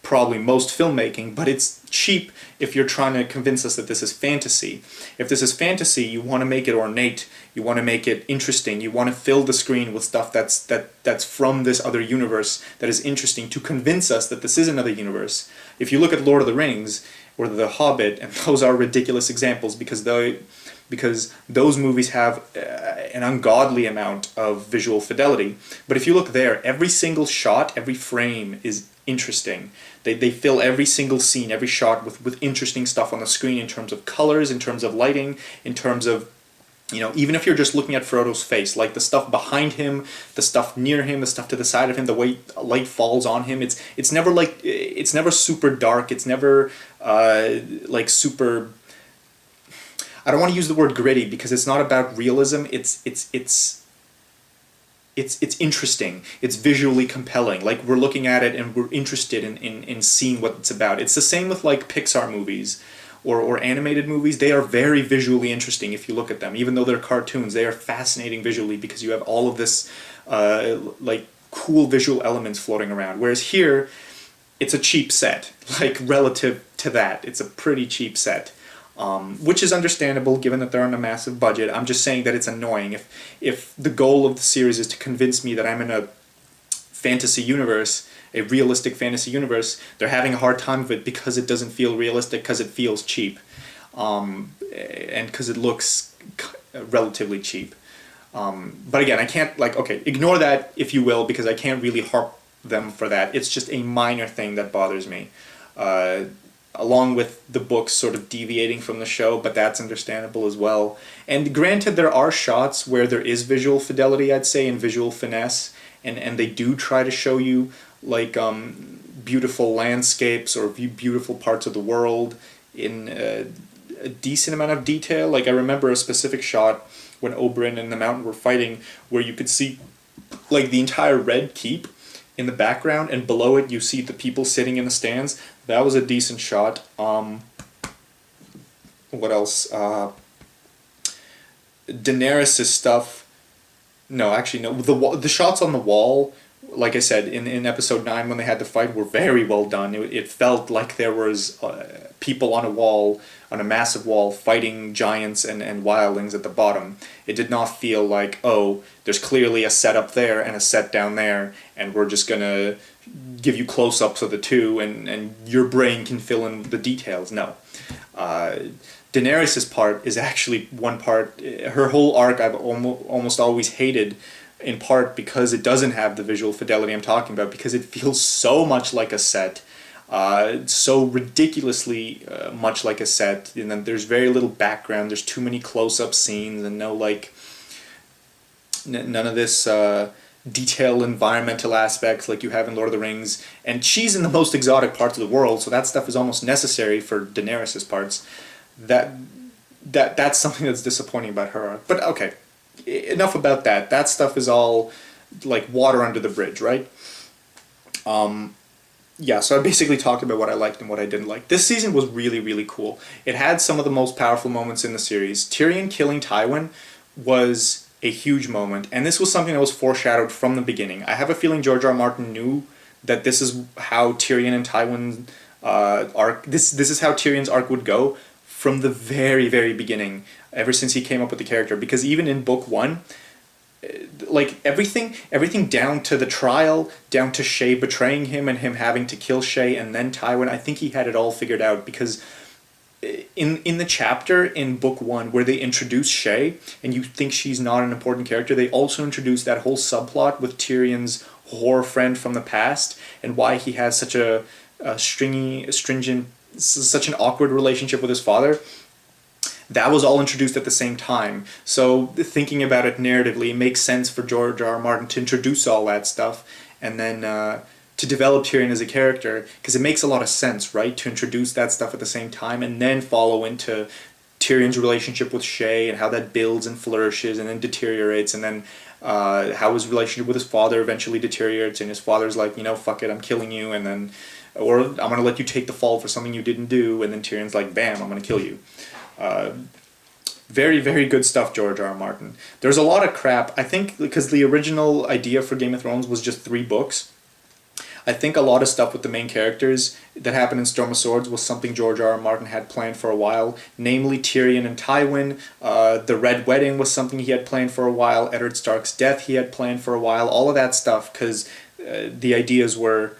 probably most filmmaking, but it's cheap if you're trying to convince us that this is fantasy. If this is fantasy, you want to make it ornate, you want to make it interesting, you want to fill the screen with stuff that's from this other universe that is interesting to convince us that this is another universe. If you look at Lord of the Rings or The Hobbit, and those are ridiculous examples because those movies have an ungodly amount of visual fidelity. But if you look there, every single shot, every frame is interesting. They fill every single scene, every shot with interesting stuff on the screen in terms of colors, in terms of lighting, in terms of, you know, even if you're just looking at Frodo's face, like the stuff behind him, the stuff near him, the stuff to the side of him, the way light falls on him, it's never like, it's never super dark, it's never like super, I don't want to use the word gritty because it's not about realism, it's interesting, it's visually compelling, like we're looking at it and we're interested in seeing what it's about. It's the same with like Pixar movies or animated movies. They are very visually interesting if you look at them. Even though they're cartoons, they are fascinating visually because you have all of this like cool visual elements floating around. Whereas here, it's a cheap set, like relative to that, it's a pretty cheap set. Which is understandable given that they're on a massive budget. I'm just saying that it's annoying. If the goal of the series is to convince me that I'm in a fantasy universe, a realistic fantasy universe, they're having a hard time of it because it doesn't feel realistic, because it feels cheap, and because it looks relatively cheap. But again, I can't, like, okay, ignore that if you will, because I can't really harp them for that. It's just a minor thing that bothers me. Along with the books sort of deviating from the show, but that's understandable as well. And granted, there are shots where there is visual fidelity, I'd say, and visual finesse, and they do try to show you like beautiful landscapes or beautiful parts of the world in a decent amount of detail. Like I remember a specific shot when Oberyn and the Mountain were fighting where you could see like the entire Red Keep in the background, and below it you see the people sitting in the stands. That was a decent shot. What else? Daenerys' stuff. No, actually no. The shots on the wall, like I said, in episode 9 when they had the fight, were very well done. It felt like there was people on a wall, on a massive wall, fighting giants and wildlings at the bottom. It did not feel like, oh, there's clearly a set up there and a set down there, and we're just gonna give you close-ups of the two, and your brain can fill in the details. No. Daenerys' part is actually one part, her whole arc I've almost always hated, in part because it doesn't have the visual fidelity I'm talking about, because it feels so much like a set, so ridiculously much like a set, and then there's very little background, there's too many close-up scenes, and no, like, none of this detailed environmental aspects like you have in Lord of the Rings, and she's in the most exotic parts of the world, so that stuff is almost necessary for Daenerys' parts. That's something that's disappointing about her. But okay, enough about that. That stuff is all like water under the bridge, right? Yeah, so I basically talked about what I liked and what I didn't like. This season was really, really cool. It had some of the most powerful moments in the series. Tyrion killing Tywin was a huge moment, and this was something that was foreshadowed from the beginning. I have a feeling George R. R. Martin knew that this is how Tyrion and Tywin arc. This is how Tyrion's arc would go from the very, very beginning, ever since he came up with the character. Because even in book 1, like everything down to the trial, down to Shae betraying him and him having to kill Shae and then Tywin, I think he had it all figured out, because in the chapter in book 1 where they introduce Shae and you think she's not an important character, they also introduce that whole subplot with Tyrion's whore friend from the past, and why he has such a stringent, such an awkward relationship with his father. That was all introduced at the same time. So thinking about it narratively, it makes sense for George R. R. Martin to introduce all that stuff, and then to develop Tyrion as a character, because it makes a lot of sense, right? To introduce that stuff at the same time, and then follow into Tyrion's relationship with Shae and how that builds and flourishes and then deteriorates, and then how his relationship with his father eventually deteriorates, and his father's like, fuck it, I'm killing you, and then, or I'm gonna let you take the fall for something you didn't do, and then Tyrion's like, bam, I'm gonna kill you. Very, very good stuff, George R. R. Martin. There's a lot of crap, I think, because the original idea for Game of Thrones was just 3 books. I think a lot of stuff with the main characters that happened in Storm of Swords was something George R. R. Martin had planned for a while, namely Tyrion and Tywin. The Red Wedding was something he had planned for a while. Eddard Stark's death he had planned for a while. All of that stuff, because the ideas were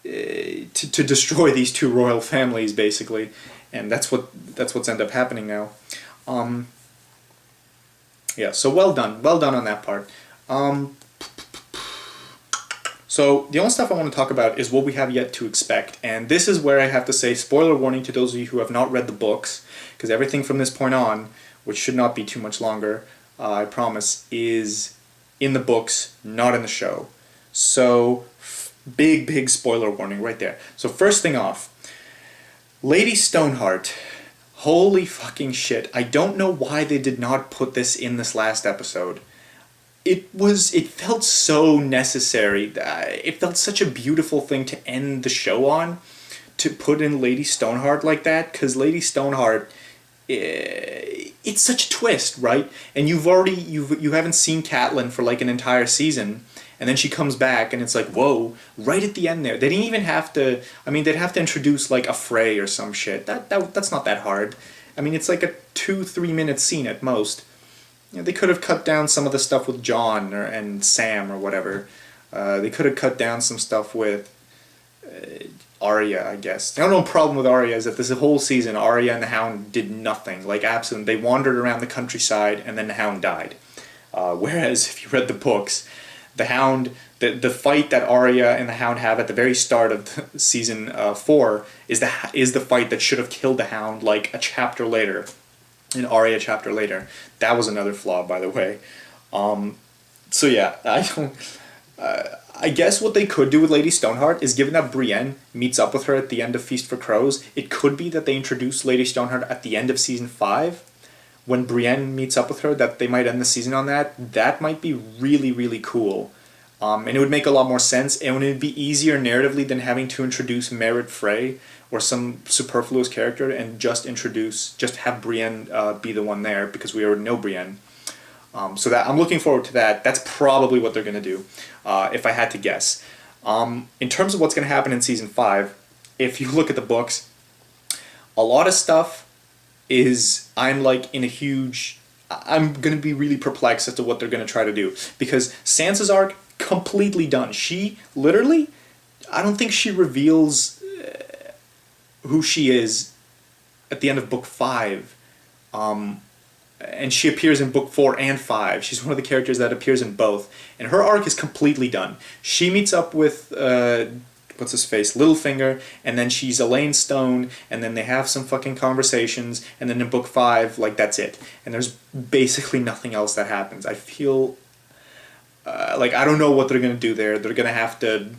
to destroy these 2 royal families, basically. And that's what's ended up happening now. Yeah, so well done on that part. So the only stuff I want to talk about is what we have yet to expect, and this is where I have to say spoiler warning to those of you who have not read the books, because everything from this point on, which should not be too much longer, I promise, is in the books, not in the show. So big spoiler warning right there. So first thing off, Lady Stoneheart. Holy fucking shit. I don't know why they did not put this in this last episode. It felt so necessary. It felt such a beautiful thing to end the show on, to put in Lady Stoneheart like that, because Lady Stoneheart, it's such a twist, right? And you haven't seen Catelyn for like an entire season, and then she comes back, and it's like, whoa, right at the end there. They didn't even have to, they'd have to introduce like a Frey or some shit. That's not that hard. It's like a 2-3 minute scene at most. They could have cut down some of the stuff with Jon and Sam or whatever. They could have cut down some stuff with Arya, I guess. The only problem with Arya is that this whole season, Arya and the Hound did nothing. Like, absolutely. They wandered around the countryside, and then the Hound died. Whereas, if you read the books, the Hound, the fight that Arya and the Hound have at the very start of season 4 is the fight that should have killed the Hound like a chapter later. An Arya chapter later. That was another flaw, by the way. So yeah, I guess what they could do with Lady Stoneheart is, given that Brienne meets up with her at the end of Feast for Crows, it could be that they introduce Lady Stoneheart at the end of season 5, when Brienne meets up with her, that they might end the season on that. That might be really, really cool. And it would make a lot more sense, and it would be easier narratively than having to introduce Meryn Frey or some superfluous character and just have Brienne be the one there, because we already know Brienne. So that I'm looking forward to that. That's probably what they're going to do, if I had to guess. In terms of what's going to happen in season 5, if you look at the books, a lot of stuff is, I'm going to be really perplexed as to what they're going to try to do, because Sansa's arc, completely done. She literally, I don't think she reveals who she is at the end of book 5, and she appears in book 4 and 5. She's one of the characters that appears in both, and her arc is completely done. She meets up with what's his face, Littlefinger, and then she's Elaine Stone, and then they have some fucking conversations, and then in book 5, like, that's it, and there's basically nothing else that happens. I feel I don't know what they're gonna do there. They're gonna have to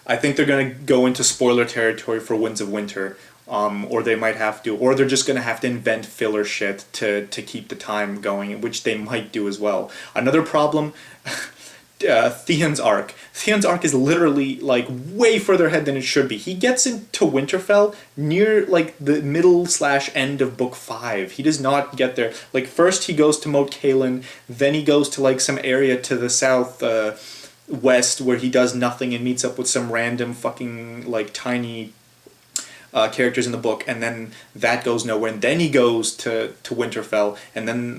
I think they're going to go into spoiler territory for Winds of Winter, or they might have to, or they're just going to have to invent filler shit to keep the time going, which they might do as well. Another problem, Theon's arc. Theon's arc is literally, like, way further ahead than it should be. He gets into Winterfell near, like, the middle/end of book 5. He does not get there. Like, first he goes to Moat Cailin, then he goes to, like, some area to the south, west, where he does nothing and meets up with some random fucking, like, tiny characters in the book, and then that goes nowhere, and then he goes to Winterfell, and then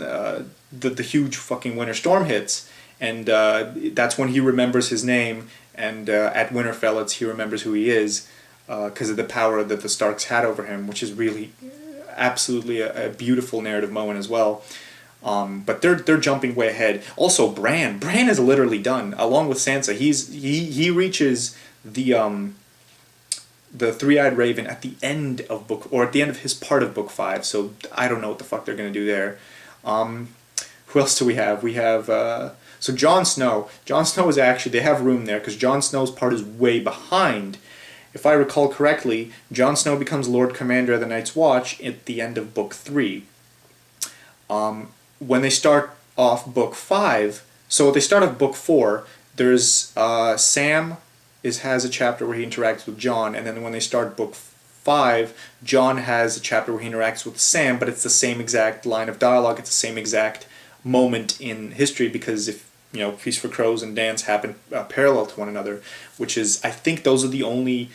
the huge fucking winter storm hits, and that's when he remembers his name, and at Winterfell he remembers who he is, because of the power that the Starks had over him, which is really absolutely a beautiful narrative moment as well. But they're jumping way ahead. Also, Bran is literally done along with Sansa. He reaches the three-eyed raven at the end of at the end of his part of book 5. So I don't know what the fuck they're gonna do there. Who else do we have? We have so Jon Snow. Jon Snow is actually, they have room there because Jon Snow's part is way behind. If I recall correctly, Jon Snow becomes Lord Commander of the Night's Watch at the end of book 3. When they start off book 5, so they start off book 4. There's Sam has a chapter where he interacts with Jon, and then when they start book 5, Jon has a chapter where he interacts with Sam, but it's the same exact line of dialogue, it's the same exact moment in history, because if Feast for Crows and Dance happen parallel to one another, which is, I think that's the only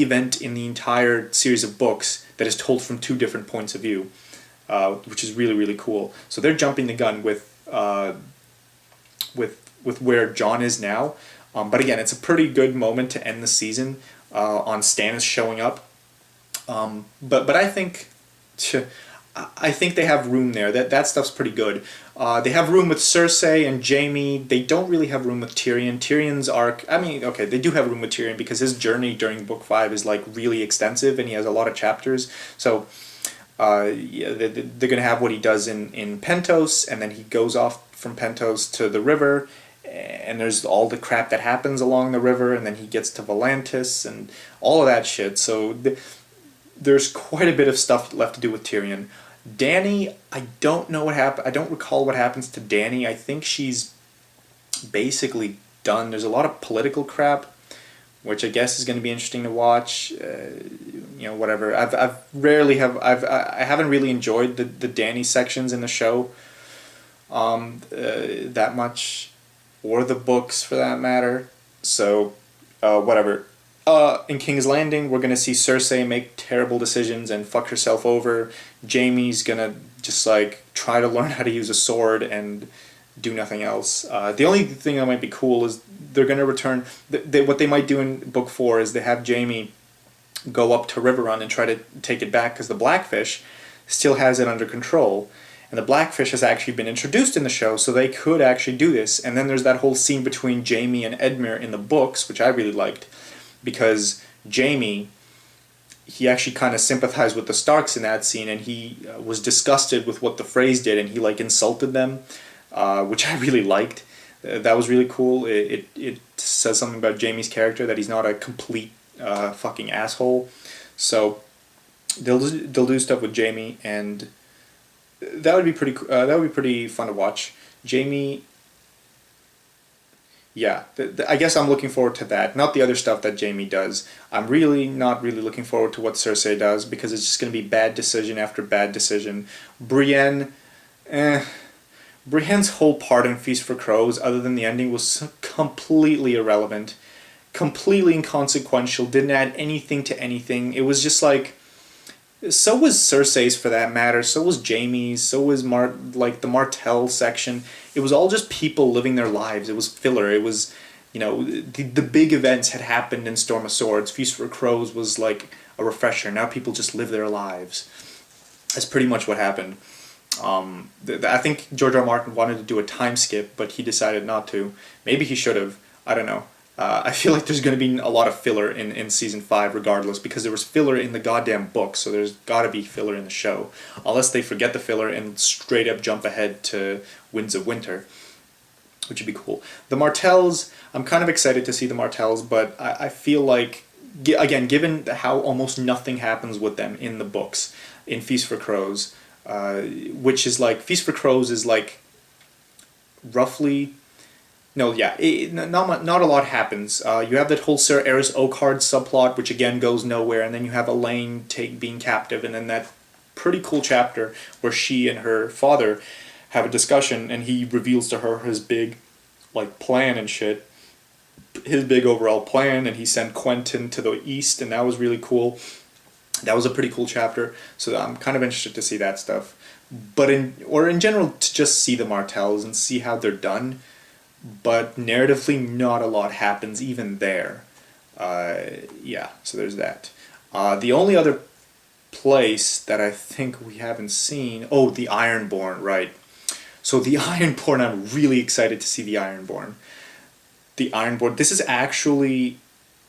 event in the entire series of books that is told from 2 different points of view, which is really, really cool. So they're jumping the gun with where Jon is now. But again, it's a pretty good moment to end the season on Stannis showing up. But I think they have room there. That stuff's pretty good. They have room with Cersei and Jaime. They don't really have room with Tyrion. Tyrion's arc, I mean, okay, they do have room with Tyrion because his journey during book 5 is like really extensive and he has a lot of chapters. So yeah, they're gonna have what he does in Pentos, and then he goes off from Pentos to the river. And there's all the crap that happens along the river, and then he gets to Volantis and all of that shit. So there's quite a bit of stuff left to do with Tyrion. Dany, I don't know what happened. I don't recall what happens to Dany. I think she's basically done. There's a lot of political crap, which I guess is going to be interesting to watch. Whatever. I haven't really enjoyed the Dany sections in the show that much. Or the books, for that matter. So, whatever. In King's Landing, we're going to see Cersei make terrible decisions and fuck herself over. Jaime's going to just, try to learn how to use a sword and do nothing else. The only thing that might be cool is they're going to return... what they might do in Book 4 is they have Jaime go up to Riverrun and try to take it back, because the Blackfish still has it under control. And the Blackfish has actually been introduced in the show, so they could actually do this. And then there's that whole scene between Jaime and Edmure in the books, which I really liked, because Jaime, he actually kind of sympathized with the Starks in that scene, and he was disgusted with what the Freys did, and he insulted them, which I really liked. That was really cool. It says something about Jaime's character, that he's not a complete fucking asshole. So they'll do stuff with Jaime, and that would be pretty fun to watch. Jaime, yeah, I guess I'm looking forward to that. Not the other stuff that Jaime does. I'm not really looking forward to what Cersei does, because it's just going to be bad decision after bad decision. Brienne, Brienne's whole part in Feast for Crows, other than the ending, was completely irrelevant, completely inconsequential, didn't add anything to anything. It was just so was Cersei's, for that matter, so was Jaime's, so was the Martell section. It was all just people living their lives. It was filler. It was, the big events had happened in Storm of Swords. Feast for Crows was like a refresher. Now people just live their lives. That's pretty much what happened. I think George R. R. Martin wanted to do a time skip, but he decided not to. Maybe he should have. I don't know. I feel like there's going to be a lot of filler in Season 5 regardless, because there was filler in the goddamn book, so there's got to be filler in the show. Unless they forget the filler and straight up jump ahead to Winds of Winter, which would be cool. The Martells, I'm kind of excited to see the Martells, but I feel like, again, given how almost nothing happens with them in the books, in Feast for Crows, which is Feast for Crows is roughly... No, yeah, not a lot happens. You have that whole Sir Eris Oakheart subplot, which again goes nowhere, and then you have Elaine being captive, and then that pretty cool chapter where she and her father have a discussion, and he reveals to her his big, plan and shit, his big overall plan, and he sent Quentyn to the east, and that was really cool. That was a pretty cool chapter, so I'm kind of interested to see that stuff. But in general, to just see the Martells and see how they're done. But narratively, not a lot happens even there. Yeah, so there's that. The only other place that I think we haven't seen... Oh, the Ironborn, right. So the Ironborn, I'm really excited to see the Ironborn. The Ironborn. This is actually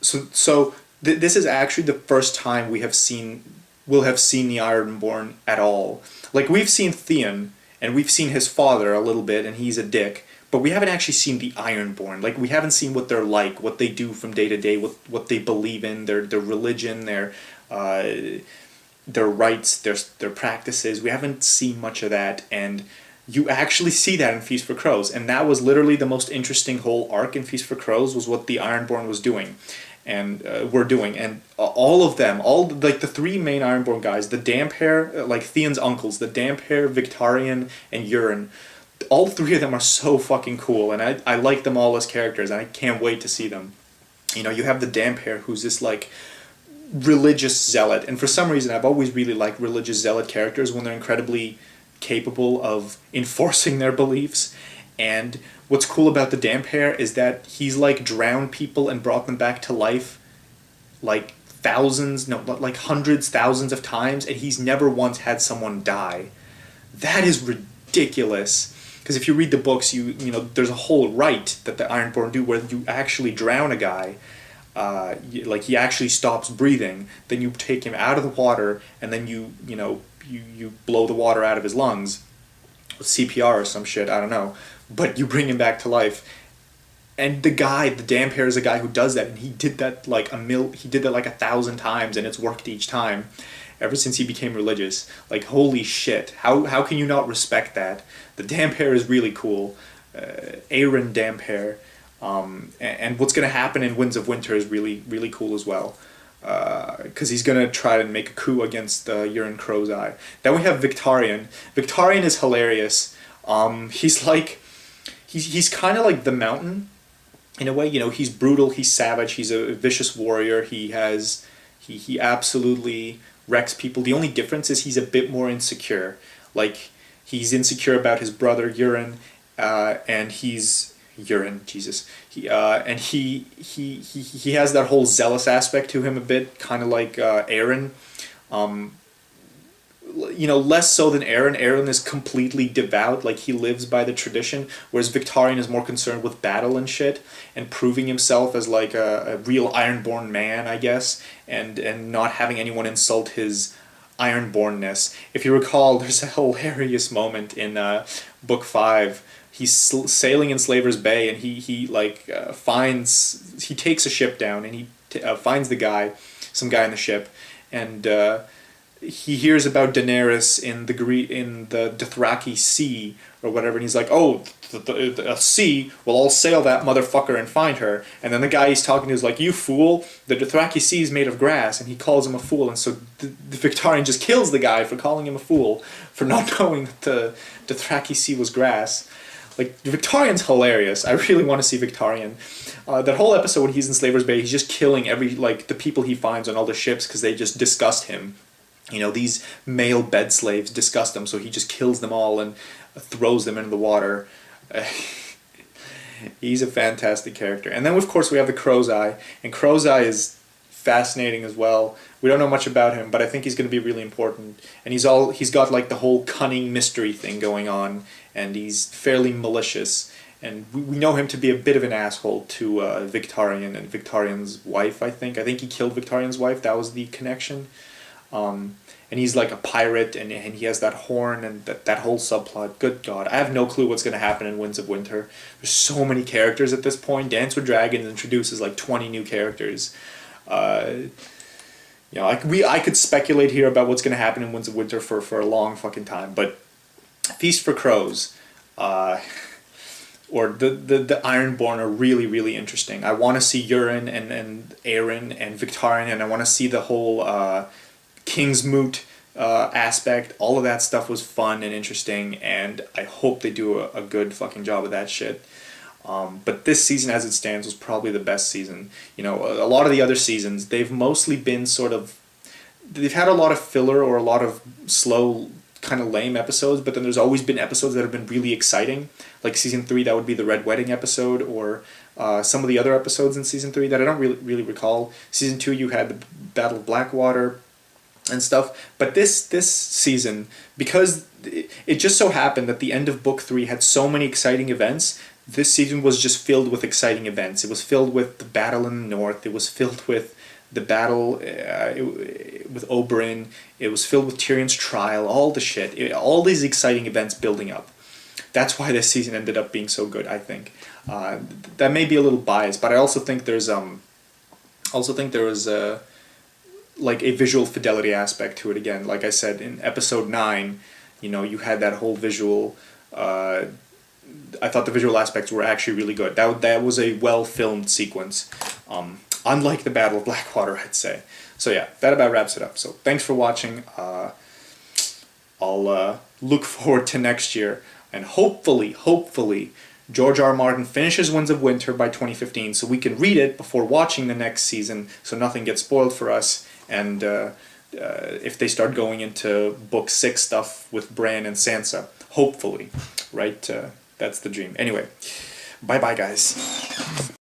this is actually the first time will have seen the Ironborn at all. Like we've seen Theon and we've seen his father a little bit, and he's a dick. But we haven't actually seen the Ironborn. Like we haven't seen what they're like, what they do from day to day, what they believe in, their religion, uh, their rites, their practices. We haven't seen much of that, and you actually see that in Feast for Crows, and that was literally the most interesting whole arc in Feast for Crows was what the Ironborn was doing, and were doing, and all of them, all like the three main Ironborn guys, the Damphair, like Theon's uncles, the Damphair, Victarion, and Euron. All three of them are so fucking cool, and I like them all as characters, and I can't wait to see them. You know, you have the Damphair, who's this like religious zealot, and for some reason I've always really liked religious zealot characters when they're incredibly capable of enforcing their beliefs. And what's cool about the Damphair is that he's like drowned people and brought them back to life like thousands, no, like hundreds, thousands of times, and he's never once had someone die. That is ridiculous. Because if you read the books, you know there's a whole rite that the Ironborn do where you actually drown a guy, like he actually stops breathing. Then you take him out of the water, and then you blow the water out of his lungs, with CPR or some shit. I don't know, but you bring him back to life. And the Damphair is a guy who does that, and he did that like he did that like 1,000 times, and it's worked each time. Ever since he became religious, like holy shit, how can you not respect that? The Damphair is really cool, Aeron Damphair, and what's gonna happen in Winds of Winter is really really cool as well, because he's gonna try to make a coup against Euron Crowseye. Then we have Victarion. Victarion is hilarious. He's like, he's kind of like the Mountain, in a way. You know, he's brutal, he's savage, he's a vicious warrior. He absolutely wrecks people. The only difference is he's a bit more insecure. Like he's insecure about his brother Euron, and he's Euron. Jesus, he has that whole zealous aspect to him a bit, kind of like Aeron. You know, less so than Aeron. Aeron is completely devout, like he lives by the tradition, whereas Victarion is more concerned with battle and shit, and proving himself as like a real Ironborn man, I guess, and not having anyone insult his Ironbornness. If you recall, there's a hilarious moment in Book 5. He's sailing in Slaver's Bay, and he takes a ship down, and he finds some guy in the ship, and he hears about Daenerys in the Dothraki Sea or whatever, and he's like, oh, a sea, well, I'll sail that motherfucker and find her. And then the guy he's talking to is like, you fool, the Dothraki Sea is made of grass, and he calls him a fool, and so the Victarion just kills the guy for calling him a fool, for not knowing that the Dothraki Sea was grass. Like, Victarion's hilarious. I really want to see Victarion. That whole episode when he's in Slaver's Bay, he's just killing the people he finds on all the ships because they just disgust him. You know, these male bed slaves disgust him, so he just kills them all and throws them into the water. He's a fantastic character. And then, of course, we have the Crowseye, and Crowseye is fascinating as well. We don't know much about him, but I think he's going to be really important. And he's got like the whole cunning mystery thing going on, and he's fairly malicious. And we know him to be a bit of an asshole to Victarion and Victarion's wife, I think. I think he killed Victarion's wife. That was the connection. And he's like a pirate, and he has that horn and that whole subplot. Good God, I have no clue what's going to happen in Winds of Winter. There's so many characters at this point. Dance with Dragons introduces like 20 new characters. You know, I could speculate here about what's going to happen in Winds of Winter for a long fucking time, but Feast for Crows, or the Ironborn are really, really interesting. I want to see Euron and Aeron and Victarion, and I want to see the whole King's Moot aspect. All of that stuff was fun and interesting, and I hope they do a good fucking job of that shit. But this season, as it stands, was probably the best season. You know, a lot of the other seasons, they've mostly been they've had a lot of filler or a lot of slow, kind of lame episodes, but then there's always been episodes that have been really exciting. Like season 3, that would be the Red Wedding episode, or some of the other episodes in season 3 that I don't really recall. Season 2, you had the Battle of Blackwater. and stuff. But this season, because it just so happened that the end of book 3 had so many exciting events, this season was just filled with exciting events. It was filled with the battle in the north. It was filled with the battle with Oberyn. It was filled with Tyrion's trial. All the shit. All these exciting events building up. That's why this season ended up being so good, I think. That may be a little biased, but I also think there was like a visual fidelity aspect to it again. Like I said, in episode 9, you had that whole visual. I thought the visual aspects were actually really good. That was a well filmed sequence, unlike the Battle of Blackwater, I'd say. So yeah, that about wraps it up. So thanks for watching. I'll look forward to next year, and hopefully, George R. R. Martin finishes Winds of Winter by 2015, so we can read it before watching the next season, so nothing gets spoiled for us. And if they start going into book 6 stuff with Bran and Sansa, hopefully, right? That's the dream. Anyway, bye bye, guys.